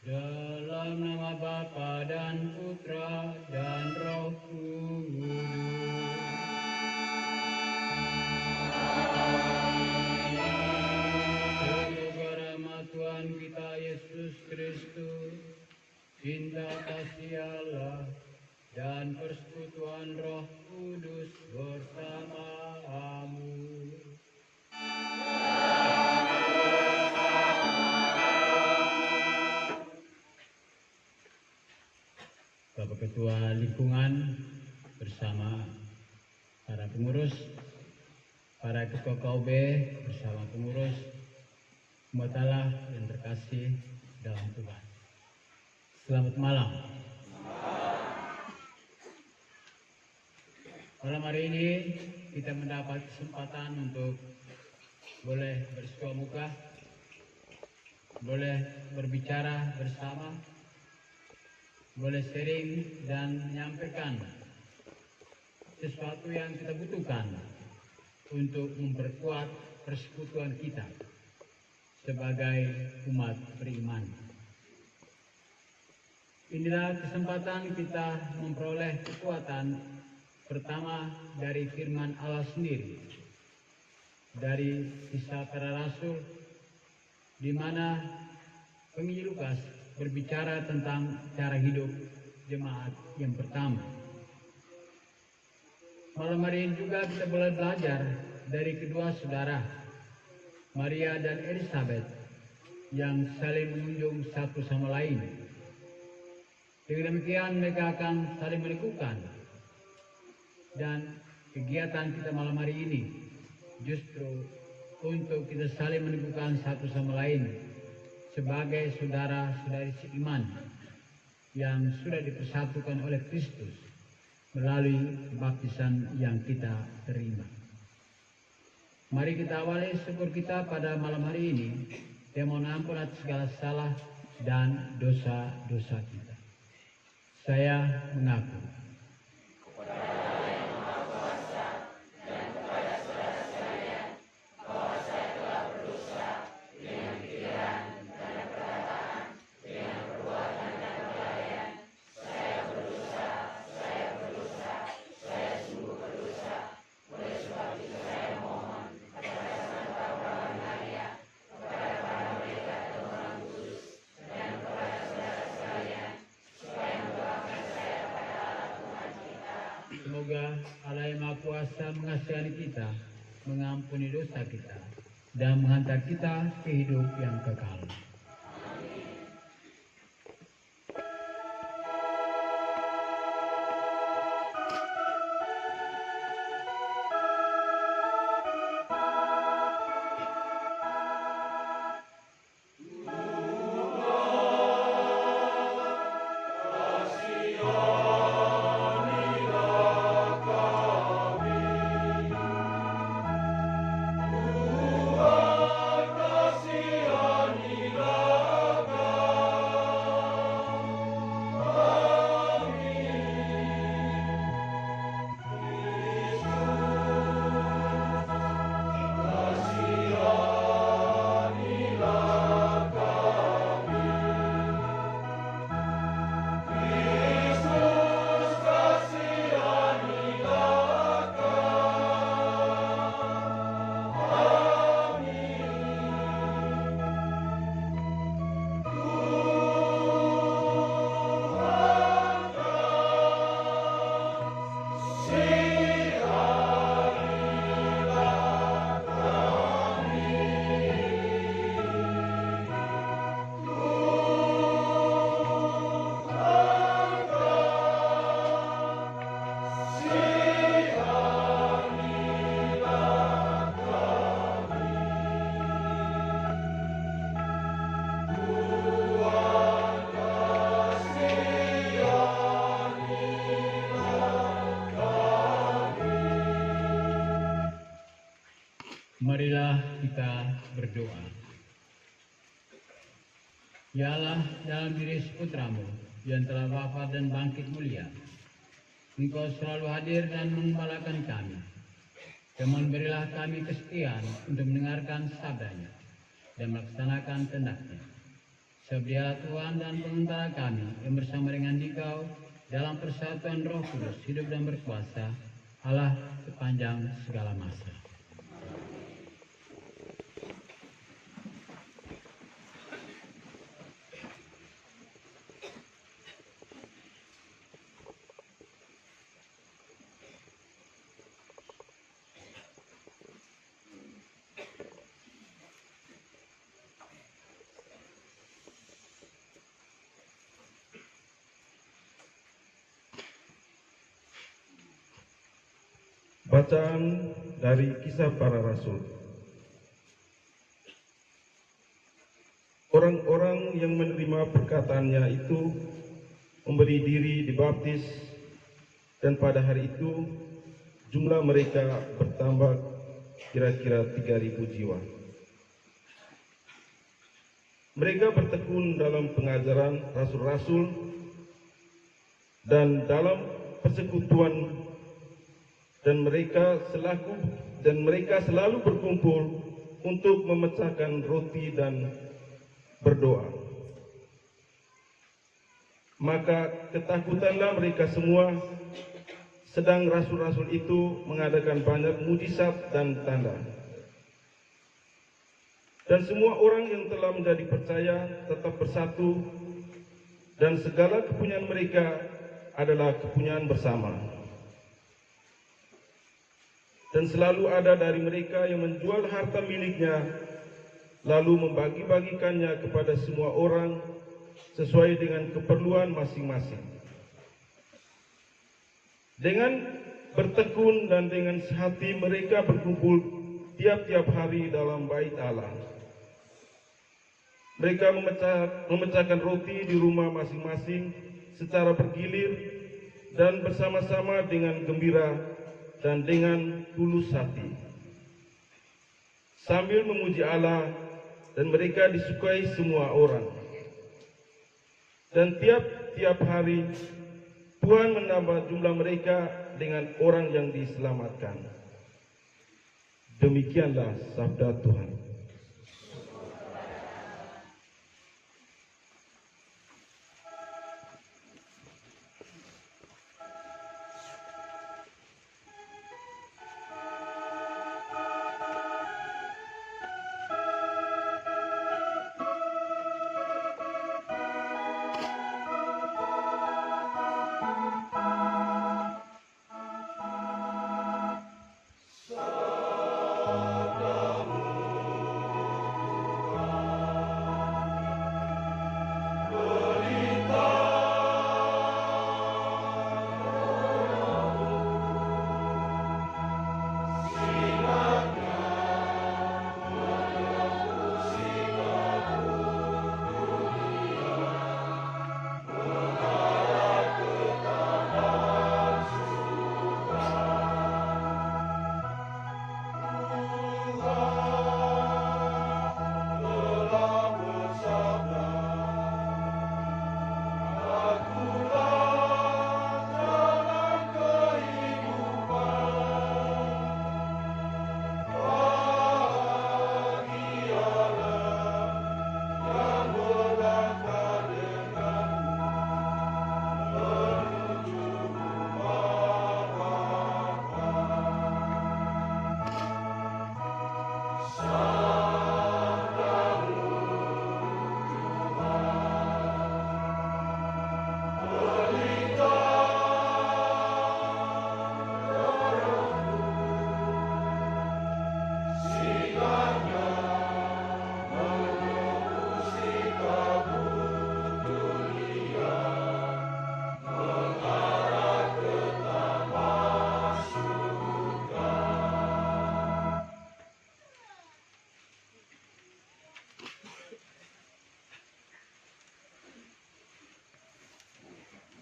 Dalam nama Bapa dan Putra dan Roh Kudus. Semoga rahmat Tuhan kita Yesus Kristus, cinta kasih Allah, dan persekutuan Roh Kudus bersamamu. Bapak Ketua Lingkungan bersama para pengurus, para Ketua KOB bersama pengurus, Muatalah yang terkasih dalam Tuhan. Selamat malam. Malam hari ini kita mendapat kesempatan untuk boleh bersua muka, boleh berbicara bersama, boleh sharing dan menyampaikan sesuatu yang kita butuhkan untuk memperkuat persekutuan kita sebagai umat beriman. Inilah kesempatan kita memperoleh kekuatan pertama dari firman Allah sendiri, dari Kisah Para Rasul, di mana penginjil Lukas berbicara tentang cara hidup jemaat yang pertama. Malam hari ini juga kita boleh belajar dari kedua saudara, Maria dan Elizabeth, yang saling menunjuk satu sama lain. Dengan demikian mereka akan saling meneguhkan. Dan kegiatan kita malam hari ini justru untuk kita saling meneguhkan satu sama lain sebagai saudara-saudari seiman yang sudah dipersatukan oleh Kristus melalui baptisan yang kita terima. Mari kita awali syukur kita pada malam hari ini dengan mohon ampun atas segala salah dan dosa-dosa kita. Saya mengaku semoga Allah yang Maha Kuasa mengasihani kita, mengampuni dosa kita, dan menghantar kita ke hidup yang kekal. Kasihanilah Marilah kita berdoa. Ya Allah, dalam diri Putramu yang telah wafat dan bangkit mulia, Engkau selalu hadir dan mengembalakan kami. Dan berilah kami kesetiaan untuk mendengarkan sabdanya dan melaksanakan kehendak-Nya. Sebab Tuhan dan pengantara kami yang bersama dengan Dikau dalam persatuan Roh Kudus hidup dan berkuasa Allah sepanjang segala masa. Bacaan dari Kisah Para Rasul. Orang-orang yang menerima perkataannya itu memberi diri dibaptis, dan pada hari itu jumlah mereka bertambah kira-kira 3.000 jiwa. Mereka bertekun dalam pengajaran rasul-rasul dan dalam persekutuan, dan mereka selalu berkumpul untuk memecahkan roti dan berdoa. Maka ketakutanlah mereka semua, sedang rasul-rasul itu mengadakan banyak mujizat dan tanda. Dan semua orang yang telah menjadi percaya tetap bersatu, dan segala kepunyaan mereka adalah kepunyaan bersama. Dan selalu ada dari mereka yang menjual harta miliknya, lalu membagi-bagikannya kepada semua orang sesuai dengan keperluan masing-masing. Dengan bertekun dan dengan sehati mereka berkumpul tiap-tiap hari dalam bait Allah. Mereka memecahkan roti di rumah masing-masing secara bergilir dan bersama-sama dengan gembira dan dengan tulus hati, sambil memuji Allah, dan mereka disukai semua orang. Dan tiap-tiap hari Tuhan menambah jumlah mereka dengan orang yang diselamatkan. Demikianlah sabda Tuhan.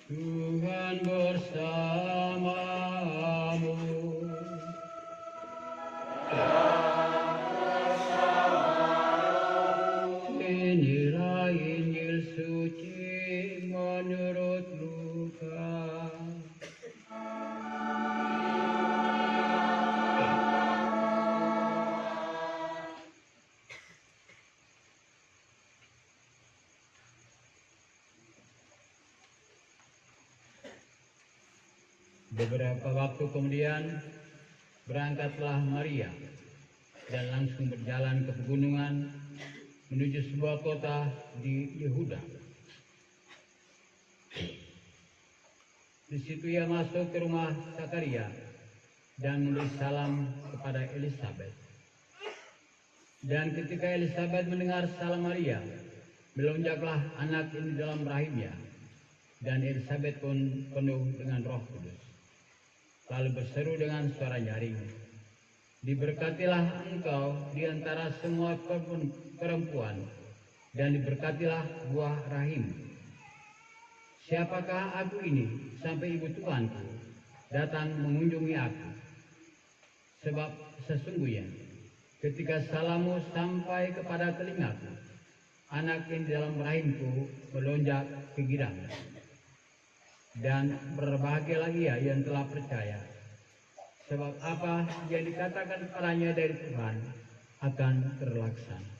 Tuhan bersamamu. Beberapa waktu kemudian berangkatlah Maria dan langsung berjalan ke pegunungan menuju sebuah kota di Yehuda. Di situ ia masuk ke rumah Zakaria dan memberi salam kepada Elisabet. Dan ketika Elisabet mendengar salam Maria, melonjaklah anak ini dalam rahimnya, dan Elisabet pun penuh dengan Roh Kudus. Lalu berseru dengan suara nyaring, "Diberkatilah engkau di antara semua perempuan, dan diberkatilah buah rahim. Siapakah aku ini sampai ibu tuanku datang mengunjungi aku? Sebab sesungguhnya ketika salammu sampai kepada telingaku, anak yang di dalam rahimku melonjak ke gidang. Dan berbahagialah ia yang telah percaya, sebab apa yang dikatakan kepadanya dari Tuhan akan terlaksana."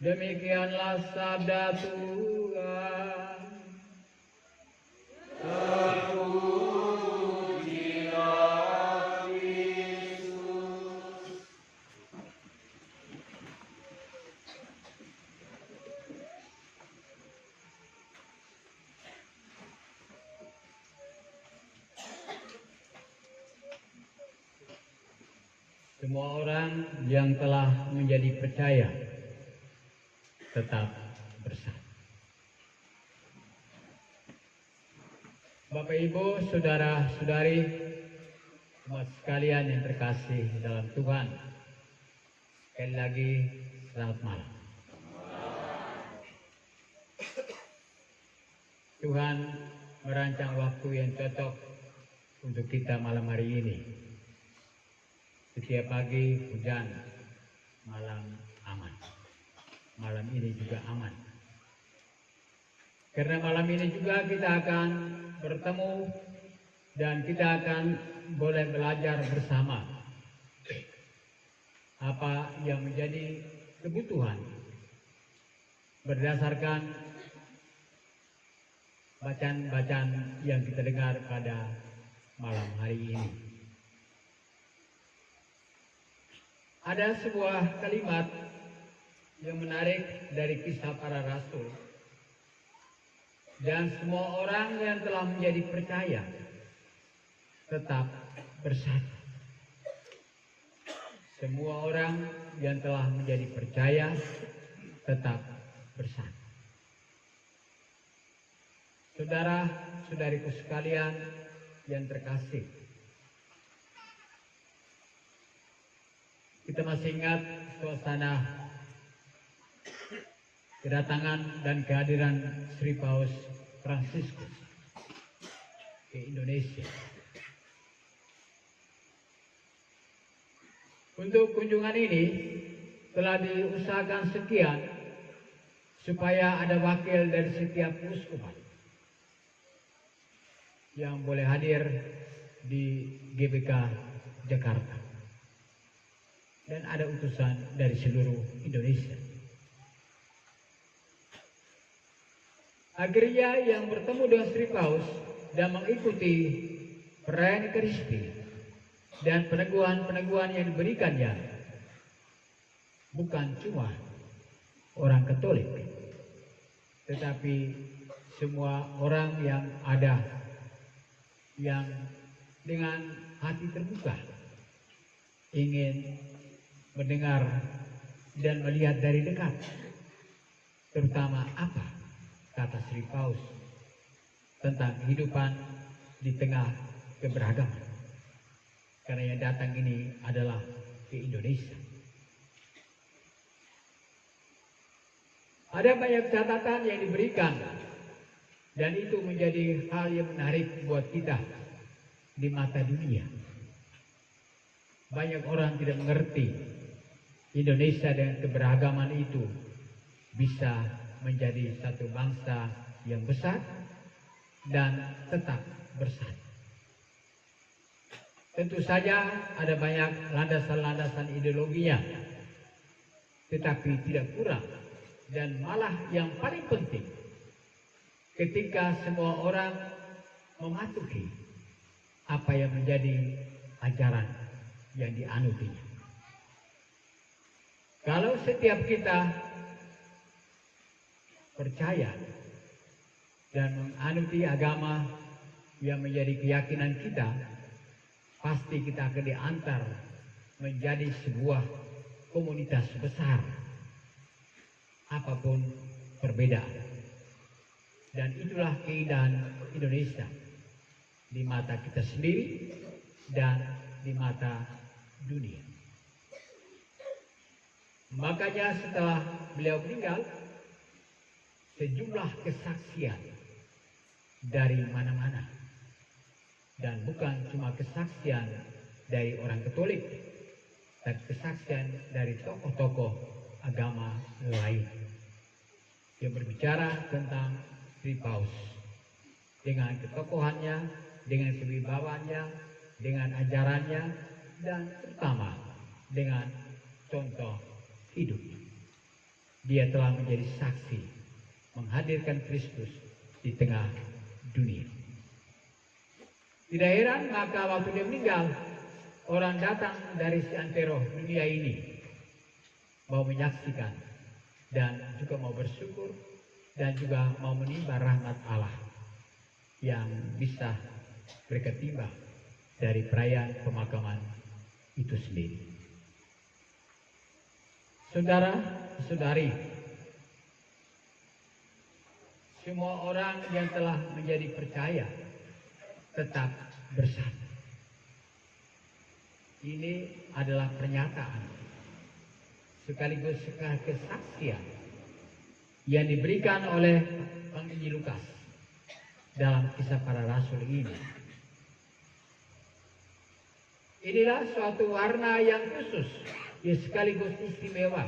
Demikianlah sabda Tuhan. Terpujilah Kristus. Semua orang yang telah menjadi percaya tetap bersatu. Bapak Ibu, saudara-saudari, umat sekalian yang terkasih dalam Tuhan, sekali lagi selamat malam. Tuhan merancang waktu yang cocok untuk kita malam hari ini. Setiap pagi hujan, malam aman. Malam ini juga aman. Karena malam ini juga kita akan bertemu dan kita akan boleh belajar bersama apa yang menjadi kebutuhan berdasarkan bacaan-bacaan yang kita dengar pada malam hari ini. Ada sebuah kalimat yang menarik dari Kisah Para Rasul. Dan semua orang yang telah menjadi percaya tetap bersatu. Semua orang yang telah menjadi percaya tetap bersatu. Saudara-saudariku sekalian yang terkasih, kita masih ingat suasana kedatangan dan kehadiran Sri Paus Fransiskus ke Indonesia. Untuk kunjungan ini telah diusahakan sekian supaya ada wakil dari setiap uskupan yang boleh hadir di GBK Jakarta. Dan ada utusan dari seluruh Indonesia. Akhirnya yang bertemu dengan Sri Paus dan mengikuti perayaan Ekaristi dan peneguhan-peneguhan yang diberikannya bukan cuma orang Katolik, tetapi semua orang yang ada yang dengan hati terbuka ingin mendengar dan melihat dari dekat, terutama apa kata Sri Paus tentang kehidupan di tengah keberagaman. Karena yang datang ini adalah ke Indonesia. Ada banyak catatan yang diberikan dan itu menjadi hal yang menarik buat kita di mata dunia. Banyak orang tidak mengerti Indonesia dengan keberagaman itu bisa menjadi satu bangsa yang besar dan tetap bersatu. Tentu saja ada banyak landasan-landasan ideologinya, tetapi tidak kurang dan malah yang paling penting, ketika semua orang mematuhi apa yang menjadi ajaran yang dianutinya. Kalau setiap kita percaya dan menganuti agama yang menjadi keyakinan kita, pasti kita akan diantar menjadi sebuah komunitas besar, apapun perbedaan. Dan itulah keindahan Indonesia di mata kita sendiri dan di mata dunia. Makanya setelah beliau meninggal, sejumlah kesaksian dari mana-mana, dan bukan cuma kesaksian dari orang Katolik, tapi kesaksian dari tokoh-tokoh agama lain yang berbicara tentang Sri Paus dengan ketokohannya, dengan kewibawaannya, dengan ajarannya, dan terutama dengan contoh hidupnya. Dia telah menjadi saksi menghadirkan Kristus di tengah dunia. Tidak heran maka waktu dia meninggal, orang datang dari seantero dunia ini mau menyaksikan dan juga mau bersyukur dan juga mau menimba rahmat Allah yang bisa mereka timba dari perayaan pemakaman itu sendiri. Saudara-saudari, semua orang yang telah menjadi percaya tetap bersatu. Ini adalah pernyataan sekaligus kesaksian yang diberikan oleh Penginjil Lukas dalam kisah para rasul ini. Inilah suatu warna yang khusus, yang sekaligus istimewa,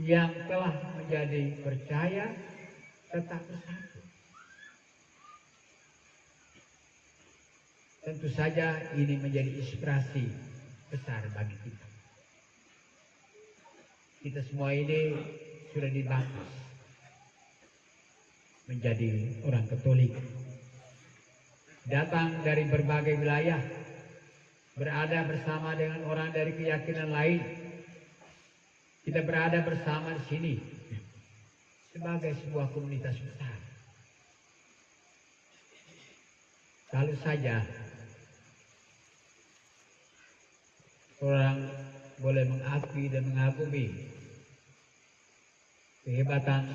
yang telah menjadi percaya tetap bersatu. Tentu saja ini menjadi inspirasi besar bagi kita. Kita semua ini sudah dibaptis menjadi orang Katolik, datang dari berbagai wilayah, berada bersama dengan orang dari keyakinan lain. Kita berada bersama di sini sebagai sebuah komunitas besar. Kalau saja orang boleh mengakui dan mengagumi kehebatan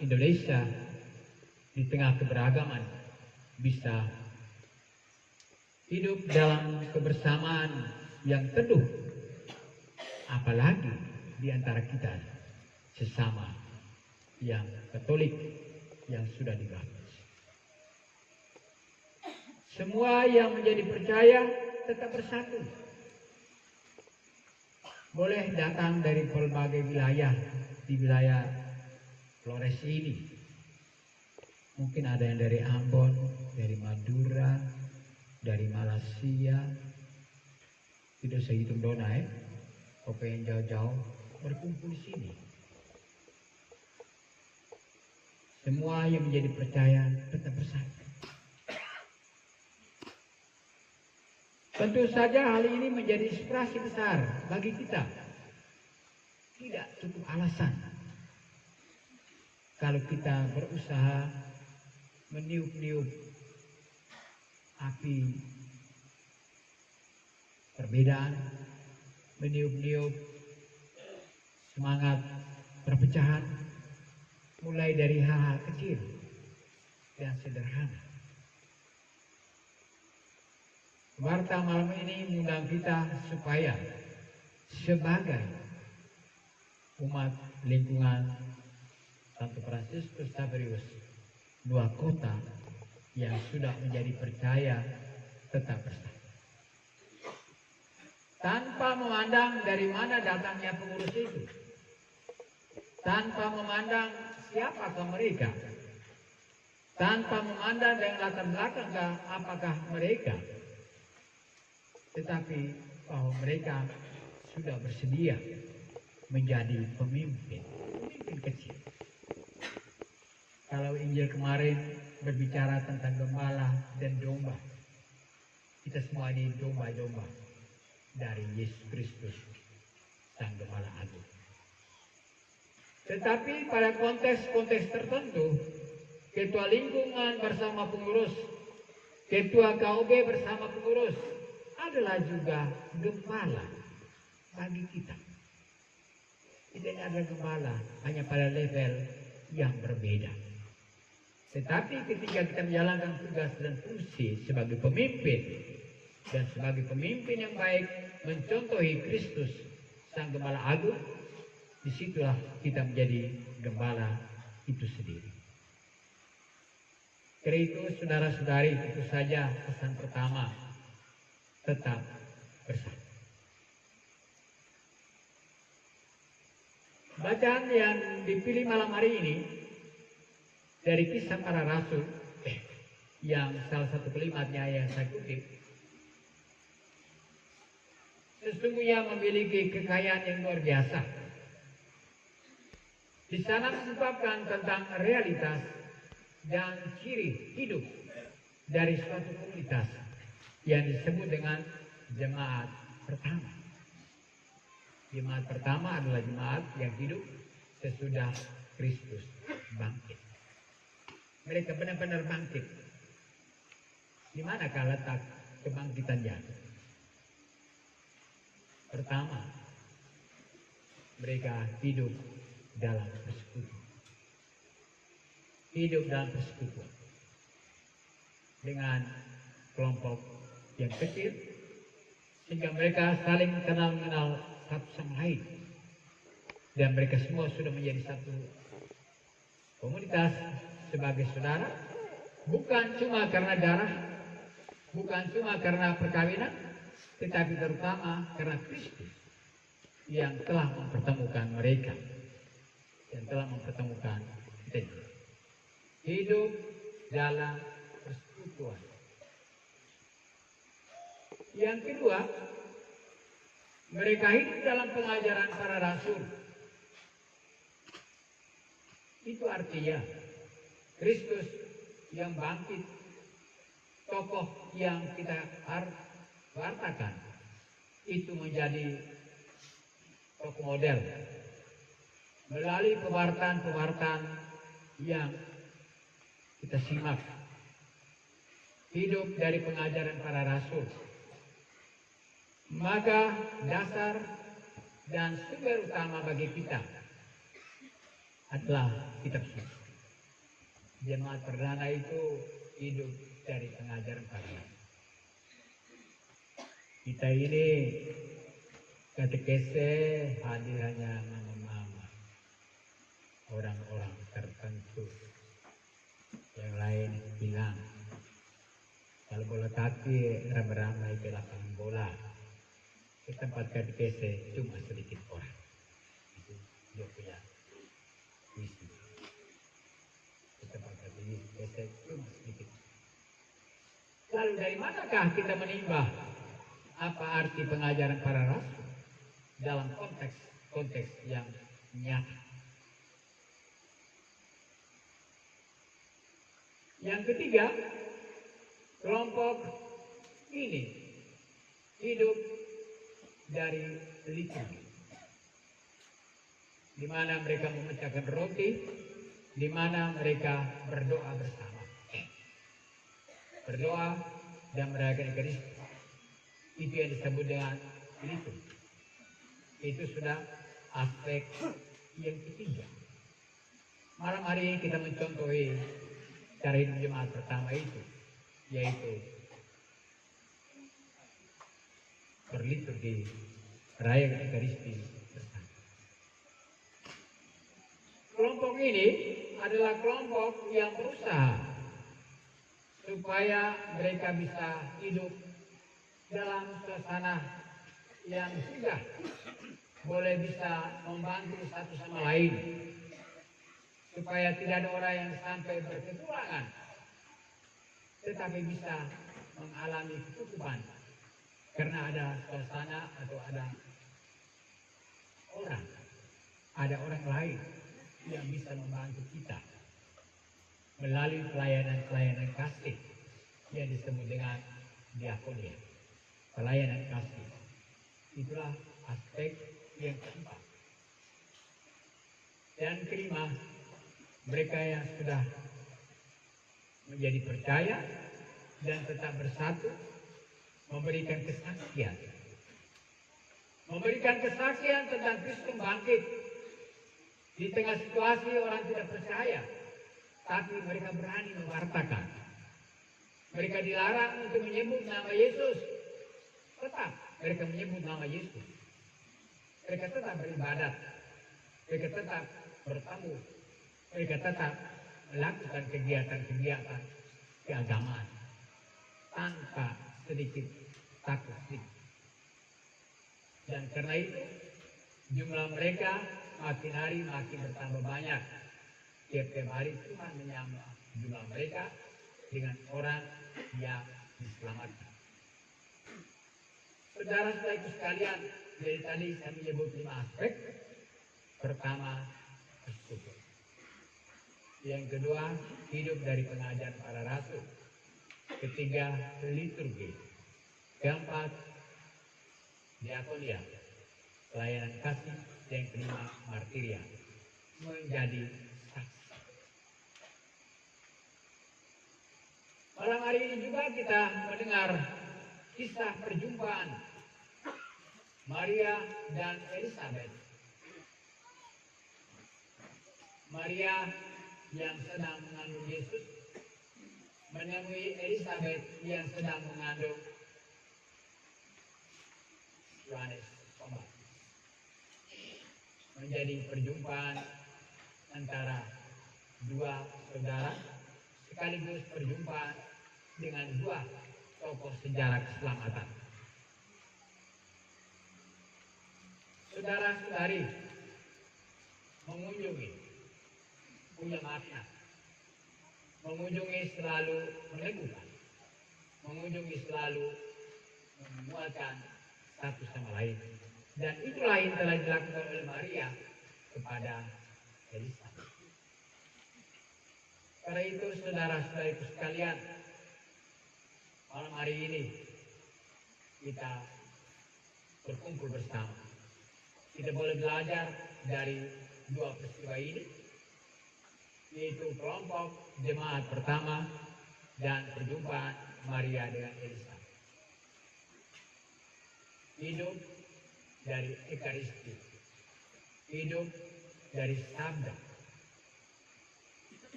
Indonesia di tengah keberagaman, bisa hidup dalam kebersamaan yang teduh, apalagi di antara kita sesama yang Katolik yang sudah dibaptis. Semua yang menjadi percaya tetap bersatu. Boleh datang dari berbagai wilayah di wilayah Flores ini. Mungkin ada yang dari Ambon, dari Madura, dari Malaysia. Tidak usah hitung dona Oke yang jauh-jauh berkumpul di sini. Semua yang menjadi percaya tetap bersatu. Tentu saja hal ini menjadi inspirasi besar bagi kita. Tidak cukup alasan kalau kita berusaha meniup-niup api perbedaan, meniup-niup semangat perpecahan, mulai dari hal-hal kecil dan sederhana. Warta malam ini mengundang kita supaya sebagai umat lingkungan Santo Fransiskus Xaverius, dua kota yang sudah menjadi percaya tetap bersatu. Tanpa memandang dari mana datangnya pengurus itu, tanpa memandang siapakah mereka, tanpa memandang dengan latar belakang apakah mereka, tetapi bahwa mereka sudah bersedia menjadi pemimpin kecil. Kalau Injil kemarin berbicara tentang gembala dan domba, kita semua ini domba-domba dari Yesus Kristus, Sang Gembala Agung. Tetapi pada konteks-konteks tertentu, ketua lingkungan bersama pengurus, ketua KOB bersama pengurus adalah juga gembala bagi kita. Tidak ada gembala, hanya pada level yang berbeda. Tetapi ketika kita menjalankan tugas dan fungsi sebagai pemimpin, dan sebagai pemimpin yang baik mencontohi Kristus, Sang Gembala Agung, disitulah kita menjadi gembala itu sendiri. Karena itu saudara-saudari, tentu saja pesan pertama, tetap bersama. Bacaan yang dipilih malam hari ini dari Kisah Para Rasul, yang salah satu kalimatnya yang saya kutip, sesungguhnya memiliki kekayaan yang luar biasa. Di sana mengungkapkan tentang realitas dan ciri hidup dari suatu komunitas yang disebut dengan jemaat pertama. Jemaat pertama adalah jemaat yang hidup sesudah Kristus bangkit. Mereka benar-benar bangkit. Di manakah letak kebangkitannya? Pertama, mereka hidup dalam persekutuan. Hidup dalam persekutuan dengan kelompok yang kecil, sehingga mereka saling kenal-mengenal satu sama lain. Dan mereka semua sudah menjadi satu komunitas sebagai saudara, bukan cuma karena darah, bukan cuma karena perkawinan, tetapi terutama karena Kristus yang telah mempertemukan mereka, yang telah mempertemukan kita. Hidup dalam persekutuan. Yang kedua, mereka hidup dalam pengajaran para rasul. Itu artinya Kristus yang bangkit, tokoh yang kita wartakan, itu menjadi tokoh model melalui pewartaan yang kita simak. Hidup dari pengajaran para rasul. Maka dasar dan sumber utama bagi kita adalah kitab suci. Jemaat perdana itu hidup dari pengajaran para rasul. Kita ini katekese hadir hanya mama-mama, orang-orang tertentu. Yang lain bilang, kalau bola kaki ramai-ramai ke lapangan bola, ke tempat katekese cuma sedikit orang. Itu dia punya visi. Ke tempat katekese cuma sedikit. Lalu dari manakah kita menimba apa arti pengajaran para rasul dalam konteks yang nyata? Yang ketiga, kelompok ini hidup dari liturgi, di mana mereka memecahkan roti, di mana mereka berdoa bersama. Berdoa dan merayakan Eucharistus. Itu yang disebut dengan liturgi. Itu sudah aspek yang ketiga. Malam hari ini kita mencontohi cara hidup jemaat pertama itu, yaitu berliturgi, merayakan Eucharistus bersama. Kelompok ini adalah kelompok yang berusaha supaya mereka bisa hidup dalam suasana yang sudah boleh bisa membantu satu sama lain, supaya tidak ada orang yang sampai berkekurangan, tetapi bisa mengalami kecukupan karena ada suasana atau ada orang lain yang bisa membantu kita melalui pelayanan-pelayanan kasih yang disebut dengan diakonia, pelayanan kasih. Itulah aspek yang keempat. Dan kelima, mereka yang sudah menjadi percaya dan tetap bersatu, memberikan kesaksian. Memberikan kesaksian tentang Kristus bangkit di tengah situasi orang tidak percaya, tapi mereka berani mewartakan. Mereka dilarang untuk menyebut nama Yesus, tetap mereka menyebut nama Yesus. Mereka tetap beribadat, mereka tetap bertamu, mereka tetap melakukan kegiatan-kegiatan keagamaan tanpa sedikit takut. Dan karena itu jumlah mereka makin hari makin bertambah banyak. Tiap-tiap hari Tuhan menyambah jumlah mereka dengan orang yang diselamatkan. Saudara-saudaraku sekalian, dari tadi saya menyebut 5 aspek. Pertama, bersyukur. Yang kedua, hidup dari pengajaran para rasul. Ketiga, liturgi. Keempat, diakonia, pelayanan kasih. Yang kelima, martiria, menjadi saksi. Malam hari ini juga kita mendengar kisah perjumpaan Maria dan Elizabeth. Maria yang sedang mengandung Yesus menemui Elizabeth yang sedang mengandung Yohanes Pembaptis. Menjadi perjumpaan antara dua saudara, sekaligus perjumpaan dengan dua tokoh sejarah keselamatan. Saudara-saudari, mengunjungi punya makna. Mengunjungi selalu meneguhkan. Mengunjungi selalu menguatkan satu sama lain. Dan itulah yang telah dilakukan oleh Maria kepada Elizabeth. Karena itu saudara-saudariku sekalian, malam hari ini kita berkumpul bersama. Kita boleh belajar dari dua peristiwa ini, yaitu kelompok jemaat pertama dan perjumpaan Maria dengan Elizabeth. Hidup dari Ekaristi, hidup dari sabda.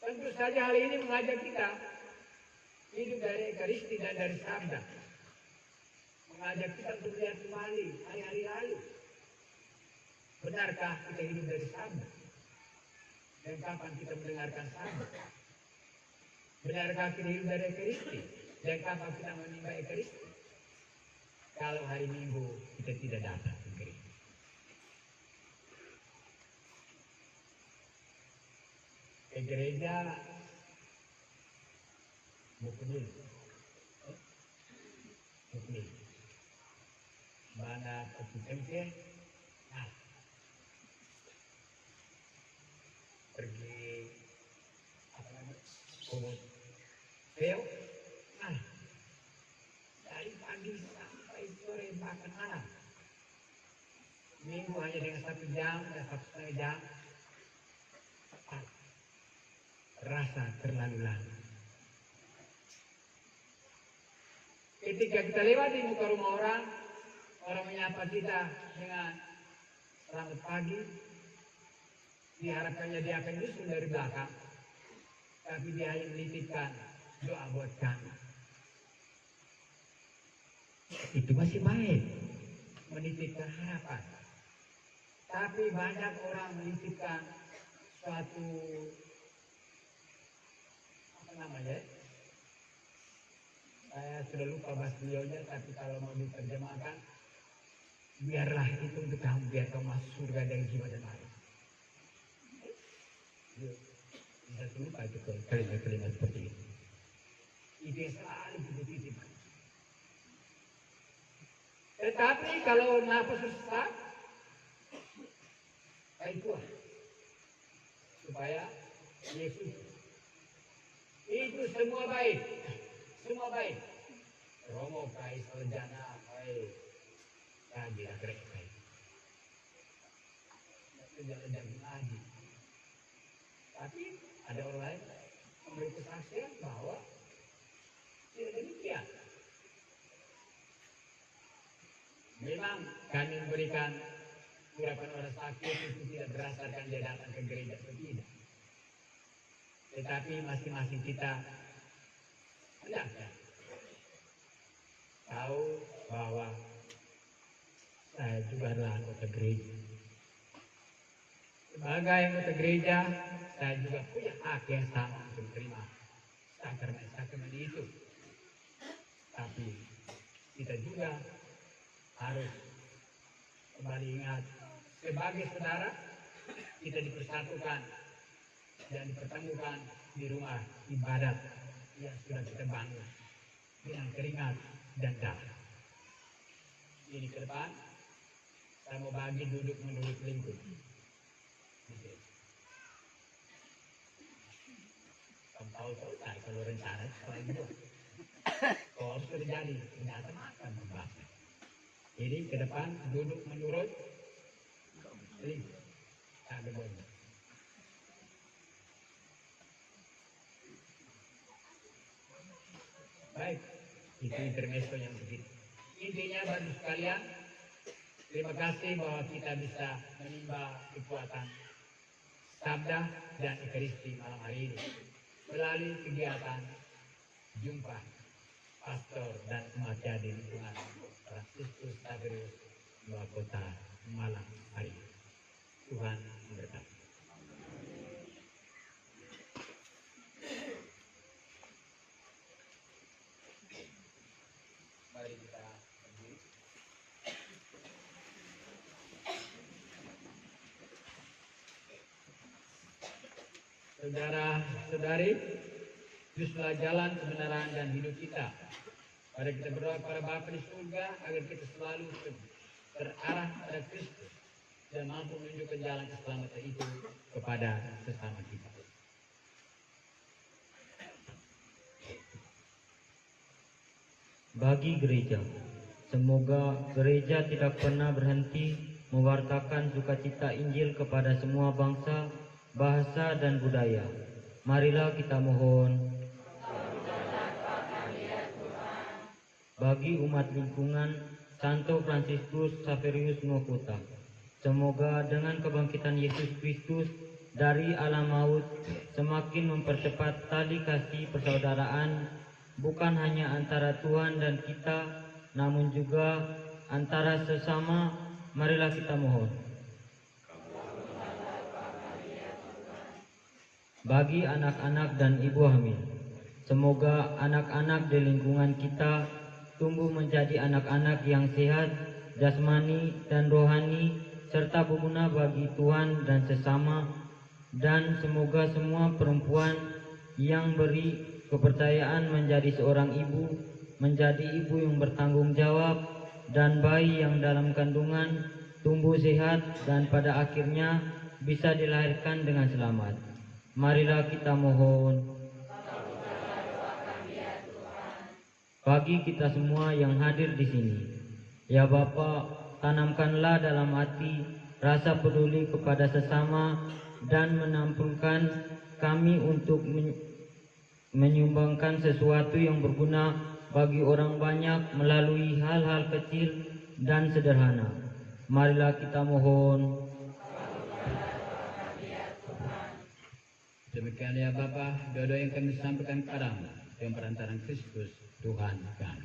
Tentu saja hal ini mengajak kita hidup dari Ekaristi dan dari sabda. Mengajak kita untuk melihat kembali hari-hari lalu. Benarkah kita hidup dari sabda? Dan kapan kita mendengarkan sabda? Benarkah kita hidup dari Ekaristi? Dan kapan kita menimba Ekaristi? Kalau hari Minggu kita tidak datang ke gereja. Ke gereja bukan mana tempe, nah pergi apa namanya kumut teo, nah dari pagi sampai sore makan malam. Minggu hanya dengan 1 jam dan 1,5 jam. Rasa terlalu lama. Ketika kita lewat di muka rumah orang, orang menyapa kita dengan selamat pagi. Diharapkannya dia akan nyusul dari belakang, tapi dia hanya menitipkan doa buat kami. Itu masih baik, menitipkan harapan. Tapi banyak orang menitipkan suatu apa namanya? Saya sudah lupa bahasa beliaunya, tapi kalau mau diterjemahkan, biarlah itu untuk kamu, biar kamu masuk surga dari jiwa dan hati. Bisa lupa itu kalimat-kalimat seperti itu. Itu yang selalu dititipkan. Tetapi kalau nafas sesak, itu supaya Yesus. Itu semua baik. Semua baik. Romo kai sarjana kai kaji akrek kai. Jalan lagi. Tapi ada orang lain memberi kesaksian bahwa tidak demikian. Memang kami memberikan urapan orang sakit itu tidak berdasarkan dia datang ke gereja atau tidak. Tetapi masing-masing kita hendaknya tahu bahwa saya juga adalah anggota gereja. Sebagai anggota gereja, saya juga punya hak yang sama untuk menerima sakramen itu. Tapi kita juga harus kembali ingat, sebagai saudara, kita dipersatukan dan dipertemukan di rumah ibadat yang sudah kita bangun dengan keringat dan darah. Ini ke depan, saya mau bagi duduk menurut lingkup. Kamu tahu saya kalau rencana setelah itu, kalau sudah jadi, ternyata makan membahasnya. Jadi ke depan duduk menurut lingkup. Ada boleh. Baik, itu intermezzo yang begitu. Intinya baru sekalian, terima kasih bahwa kita bisa menimba kekuatan sabda dan ekaristi malam hari ini melalui kegiatan jumpa pastor dan umat di lingkungan Fransiskus Xaverius Dua Kota malam hari ini. Tuhan memberkati. Mari kita berdiri. Saudara-saudari, justru jalan kebenaran dan hidup kita. Pada kita berdoa kepada Bapa di surga agar kita selalu terarah pada Kristus dan mampu menunjukkan jalan keselamatan itu kepada sesama kita. Bagi gereja, semoga gereja tidak pernah berhenti mewartakan sukacita Injil kepada semua bangsa, bahasa dan budaya. Marilah kita mohon. Bagi umat lingkungan Santo Fransiskus Xaverius Nuwokota, semoga dengan kebangkitan Yesus Kristus dari alam maut semakin mempercepat tali kasih persaudaraan, bukan hanya antara Tuhan dan kita, namun juga antara sesama. Marilah kita mohon. Bagi anak-anak dan ibu hamil, semoga anak-anak di lingkungan kita tumbuh menjadi anak-anak yang sehat, jasmani dan rohani, serta berguna bagi Tuhan dan sesama. Dan semoga semua perempuan yang beri kepercayaan menjadi seorang ibu, menjadi ibu yang bertanggung jawab, dan bayi yang dalam kandungan tumbuh sehat dan pada akhirnya bisa dilahirkan dengan selamat. Marilah kita mohon. Bagi kita semua yang hadir di sini, ya Bapa, tanamkanlah dalam hati rasa peduli kepada sesama dan menampilkan kami untuk menyumbangkan sesuatu yang berguna bagi orang banyak melalui hal-hal kecil dan sederhana. Marilah kita mohon. Demikian ya Bapa, doa yang kami sampaikan padamu dengan perantaraan Kristus Tuhan kami.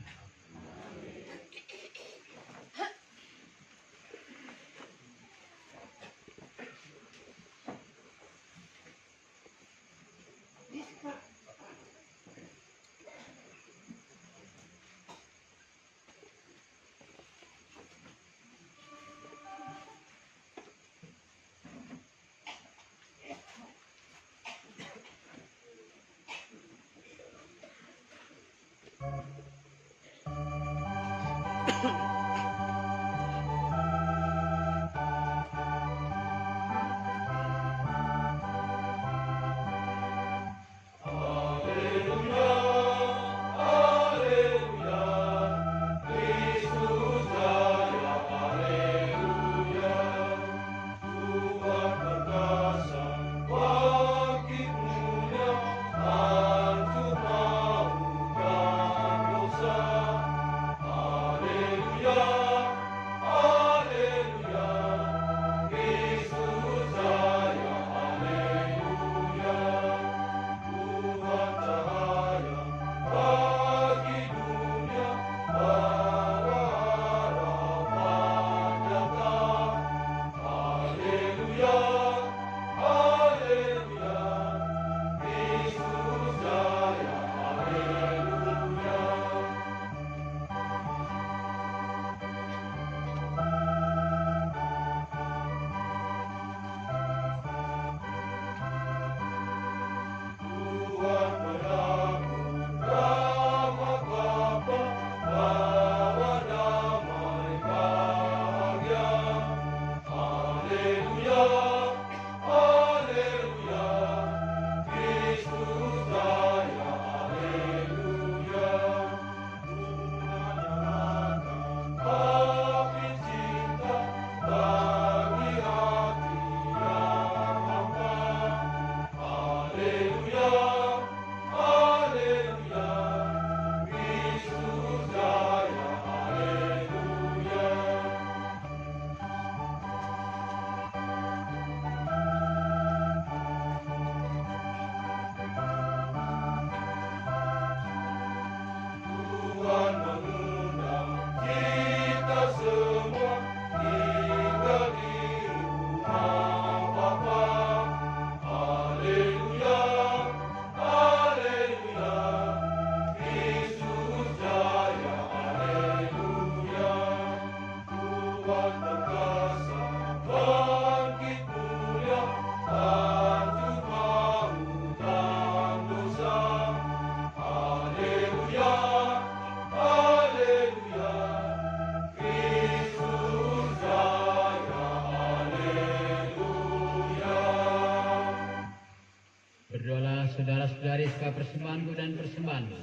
persembahanku dan persembahanmu.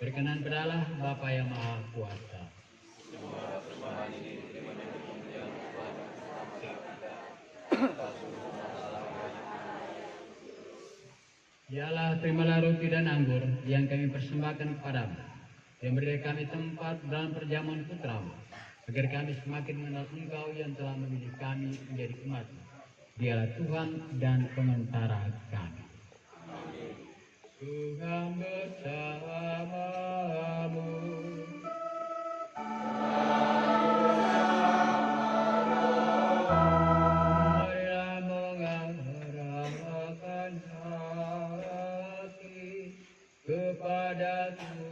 Berkenan padalah Bapa yang Maha Kuasa. Ya Allah, terimalah roti dan anggur yang kami persembahkan kepadamu, dan beri kami tempat dalam perjamuan putramu, agar kami semakin mengenal Engkau yang telah memilih kami menjadi umat-Mu. Dialah Tuhan dan Pengantara kami. Tuhan bersamamu. Marilah mengarahkan hati kepada Tuhan.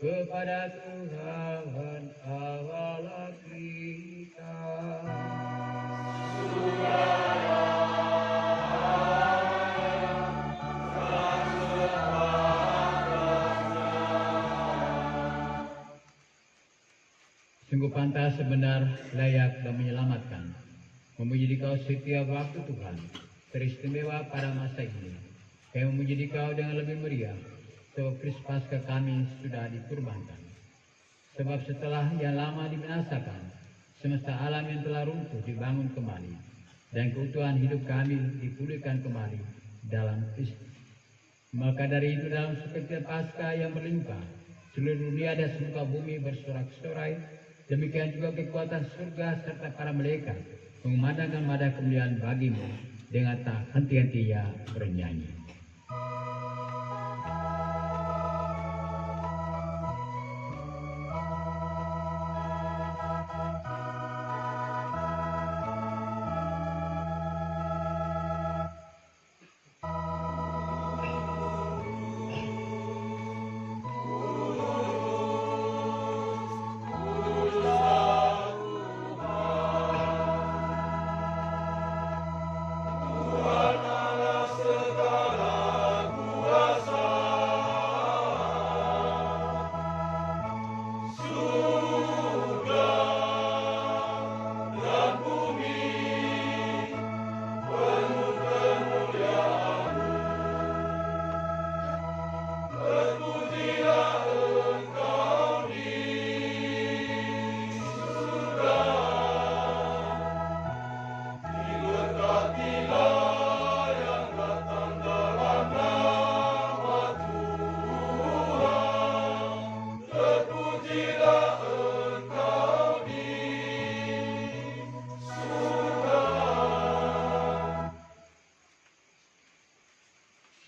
Kepada Tuhan Allah kita. Sungguh pantas, sebenar, layak dan menyelamatkan. Memuji Dikau setiap waktu Tuhan, teristimewa pada masa ini. Kami memuji Dikau dengan lebih meriah, sebab Kristus Paskah kami sudah dikurbankan. Sebab setelah yang lama dibinasakan, semesta alam yang telah runtuh dibangun kembali, dan keutuhan hidup kami dipulihkan kembali dalam Kristus. Maka dari itu dalam sukacita Paskah yang berlimpah, seluruh dunia dan semuka bumi bersorak-sorai. Demikian juga kekuatan surga serta para malaikat mengumandangkan nada kemuliaan bagimu dengan tak henti-hentinya bernyanyi.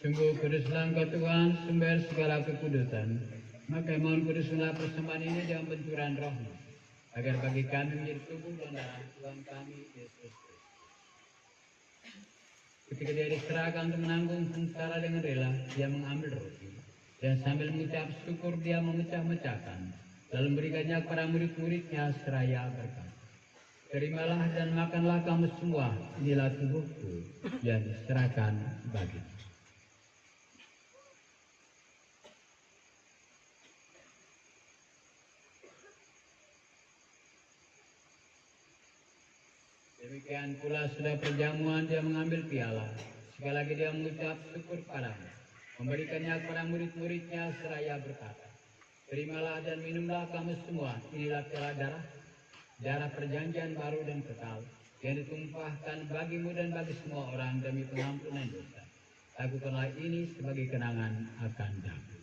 Sungguh kuduslah Engkau Tuhan, sumber segala kekudusan. Maka mohon kuduslah persembahan ini dengan benturan roh-Mu, agar bagi kami menjadi tubuh dan darah Tuhan kami Yesus Kristus. Ketika Dia diserahkan untuk menanggung sengsara dengan rela, Dia mengambil roti, dan sambil mengucap syukur Dia memecah-mecahkan, lalu memberikannya kepada murid-muridnya seraya berkata, "Terimalah dan makanlah kamu semua, inilah tubuhku yang diserahkan bagimu." Demikian pula sudah perjamuan Dia mengambil piala. Sekali lagi Dia mengucap syukur padamu, memberikannya kepada murid-muridnya seraya berkata, "Terimalah dan minumlah kamu semua, inilah piala darah perjanjian baru dan kekal, yang ditumpahkan bagimu dan bagi semua orang demi pengampunan dosa. Lakukanlah ini sebagai kenangan akan Aku."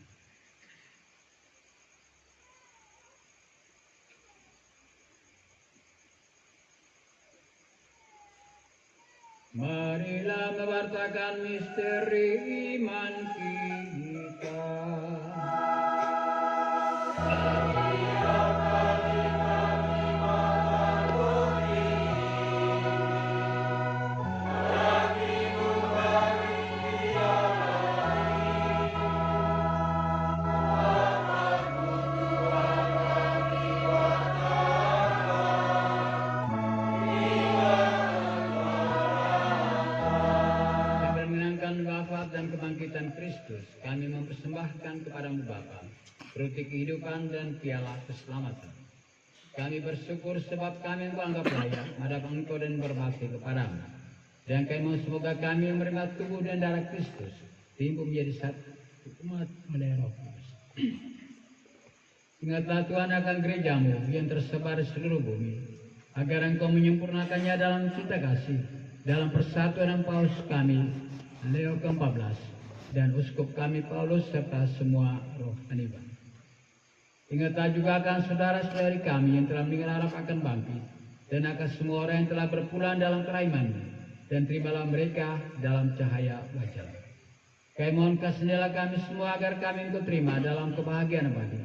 Marilah mewartakan misteri iman kita. Dan kebangkitan Kristus, persembahkan kepadamu Bapa, roti kehidupan dan piala keselamatan. Kami bersyukur sebab kami menganggap layak menghadap Engkau dan berbakti kepadamu. Dan kami mohon semoga kami menerima tubuh dan darah Kristus, timbul menjadi satu umat melayani Roh Kudus. Ingatlah Tuhan akan gerejamu yang tersebar di seluruh bumi, agar Engkau menyempurnakannya dalam cinta kasih, dalam persatuan Paus kami, Leo ke-14, dan Uskup kami Paulus serta semua rohani. Ingatlah juga akan saudara-saudari kami yang telah meninggal harap akan bangkit, dan akan semua orang yang telah berpulang dalam keraiman, dan terimalah mereka dalam cahaya wajah. Kami mohon kasih kami semua agar kami Engkau terima dalam kebahagiaan abadi,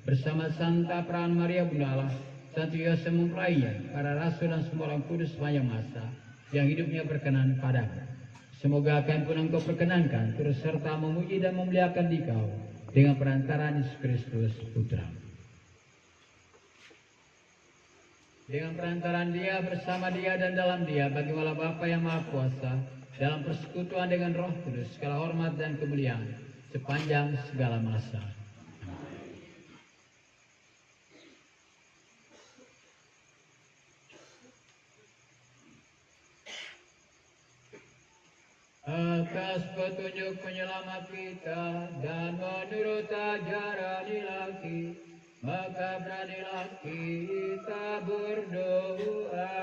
bersama Santa Peran Maria Bunda Allah, Santo Yosef mempelainya, para rasul dan semua orang kudus sepanjang masa, yang hidupnya berkenan padamu. Semoga kami pun Engkau perkenankan, terus serta memuji dan memuliakan Dikau, dengan perantaraan Yesus Kristus Putra. Dengan perantaraan Dia, bersama Dia dan dalam Dia, bagi Allah Bapa yang Maha Kuasa, dalam persekutuan dengan Roh Kudus, segala hormat dan kemuliaan sepanjang segala masa. Atas petunjuk penyelamat kita dan menurut ajaran ilahi, maka beranilah kita berdoa.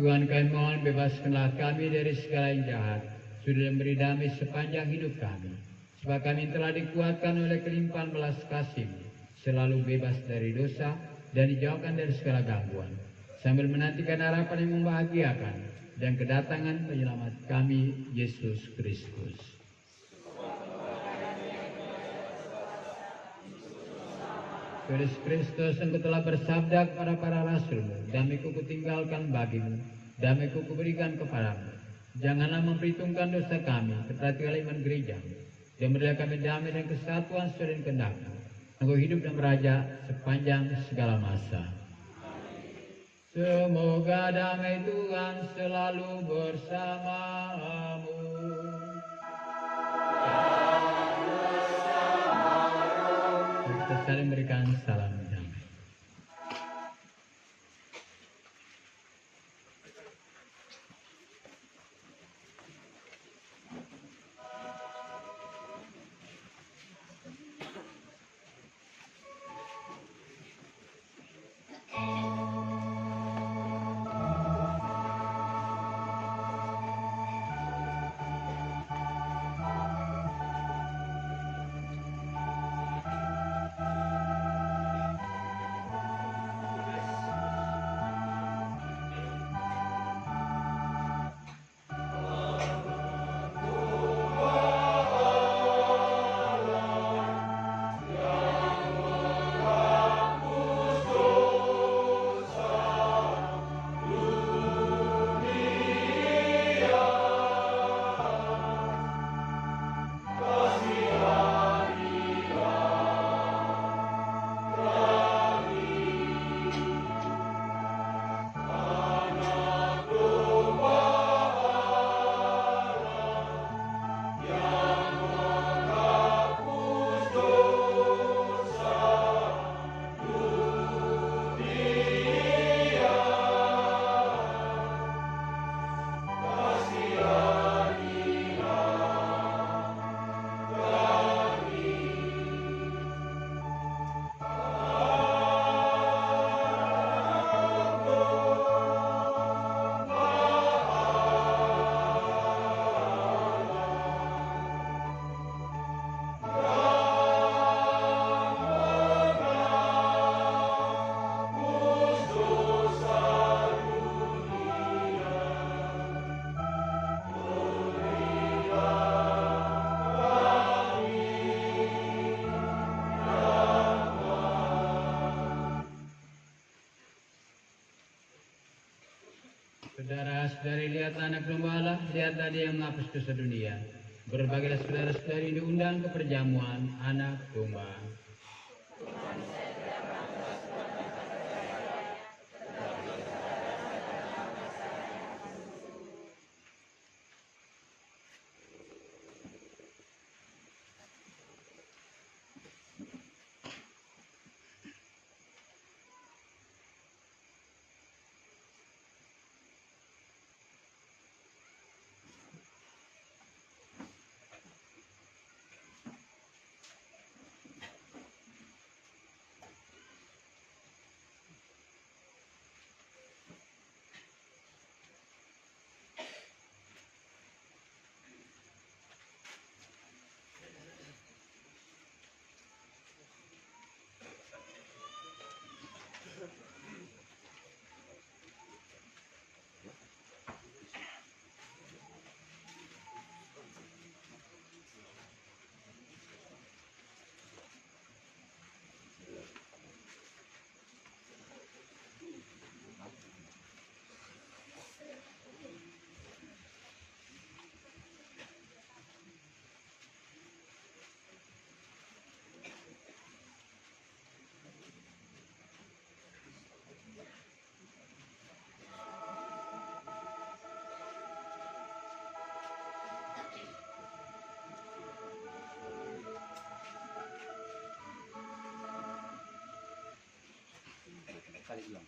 Tuhan, kami mohon bebaskanlah kami dari segala yang jahat, sudah memberi damai sepanjang hidup kami, sebab kami telah dikuatkan oleh kelimpahan belas kasih-Mu, selalu bebas dari dosa dan dijauhkan dari segala gangguan, sambil menantikan harapan yang membahagiakan dan kedatangan penyelamat kami, Yesus Kristus. Yesus Kristus, Engkau telah bersabda kepada para rasul-Mu, damai-Ku kutinggalkan bagimu, damai-Ku kuberikan kepadamu. Janganlah memperhitungkan dosa kami, tetapi iman gereja-Mu, dan berilah kami damai dan kesatuan sesuai dengan kehendak-Mu. Engkau hidup dan beraja sepanjang segala masa. Semoga damai Tuhan selalu bersamamu. Kita saling berikan salam damai. saudara-saudari, lihatlah anak domba Allah, lihatlah dia yang menghapus dosa dunia. Berbagilah saudara-saudari diundang ke perjamuan anak domba. Kali ulang.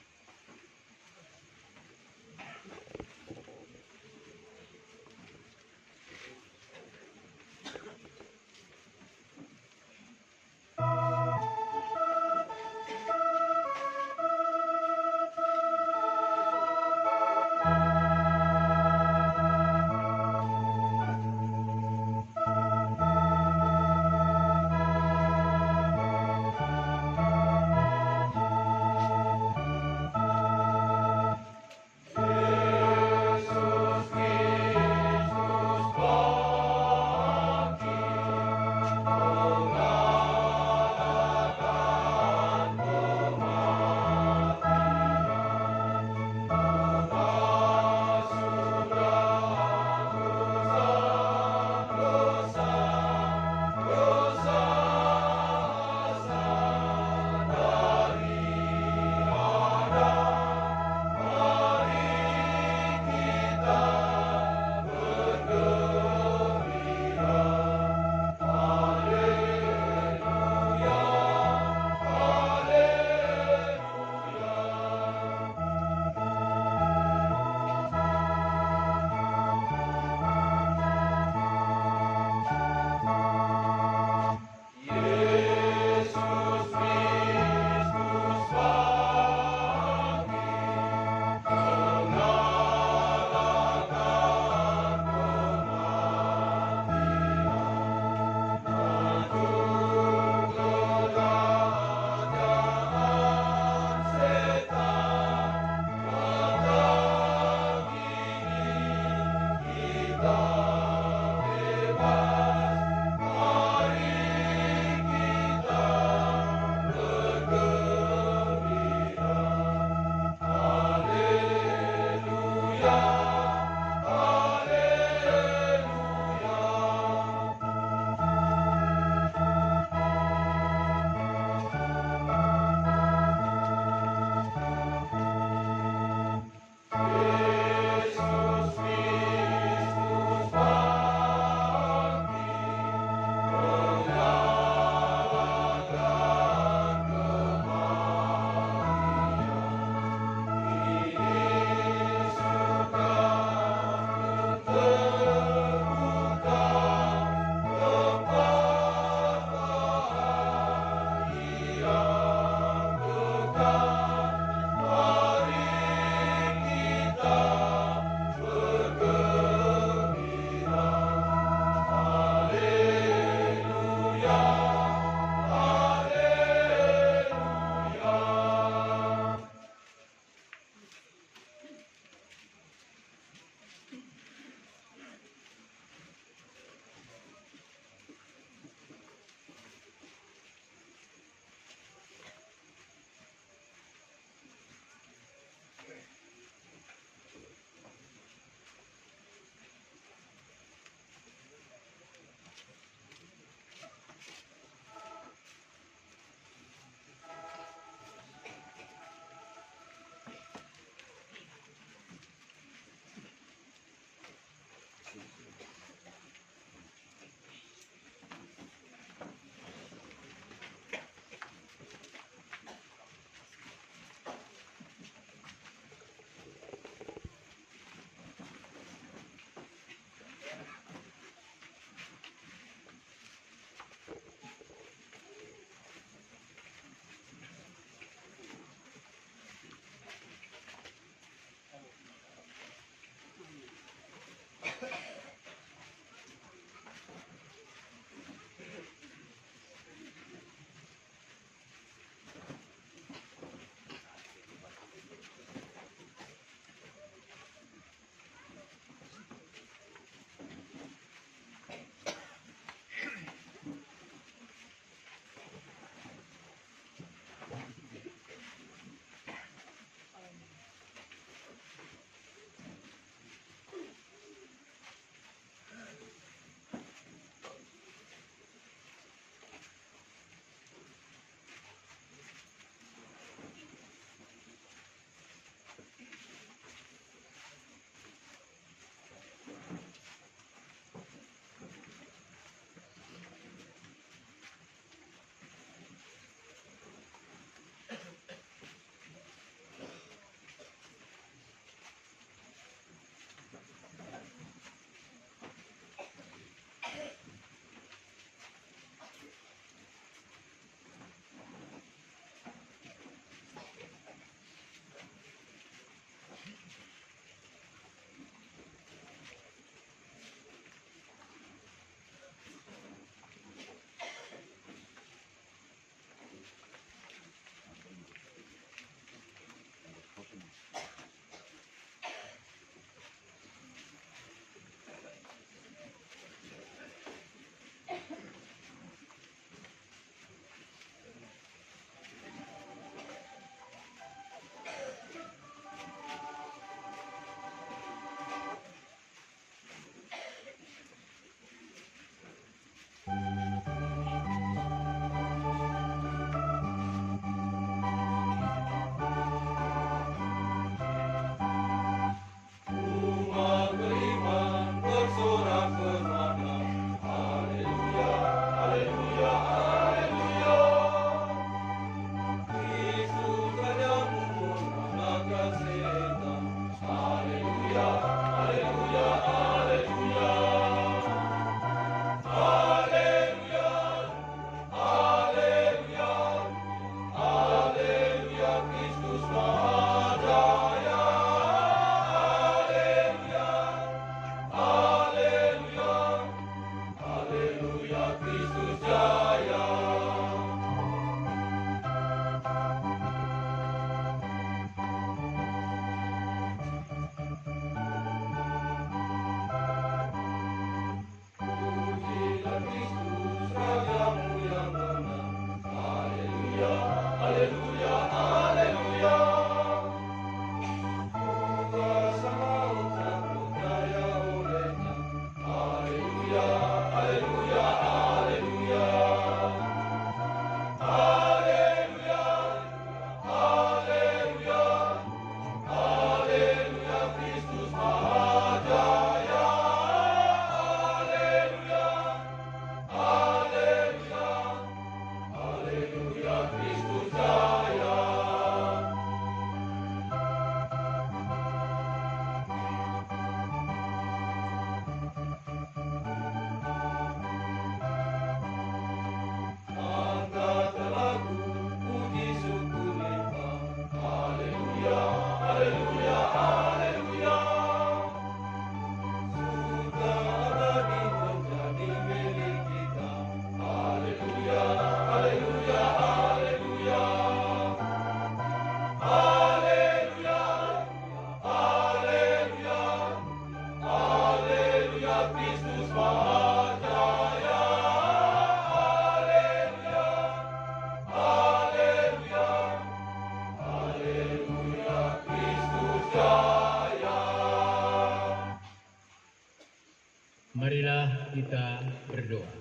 kita berdoa.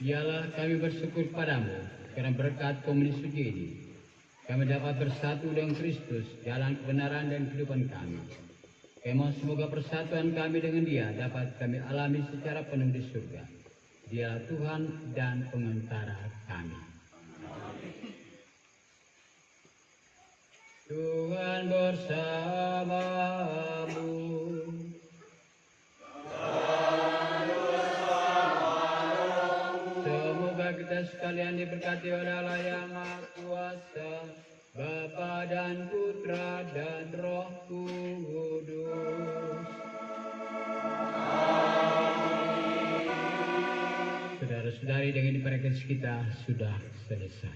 Yalah kami bersyukur padamu karena berkat komunis suci ini kami dapat bersatu dengan Kristus, jalan kebenaran dan kehidupan kami. Kami semoga persatuan kami dengan Dia dapat kami alami secara penuh di surga. Dialah Tuhan dan pengantara kami. Tuhan bersamamu. Semoga kita sekalian diberkati oleh Allah yang Maha Kuasa, Bapa dan Putra dan Roh Kudus. Saudara-saudari, dengan diperkasi kita sudah selesai.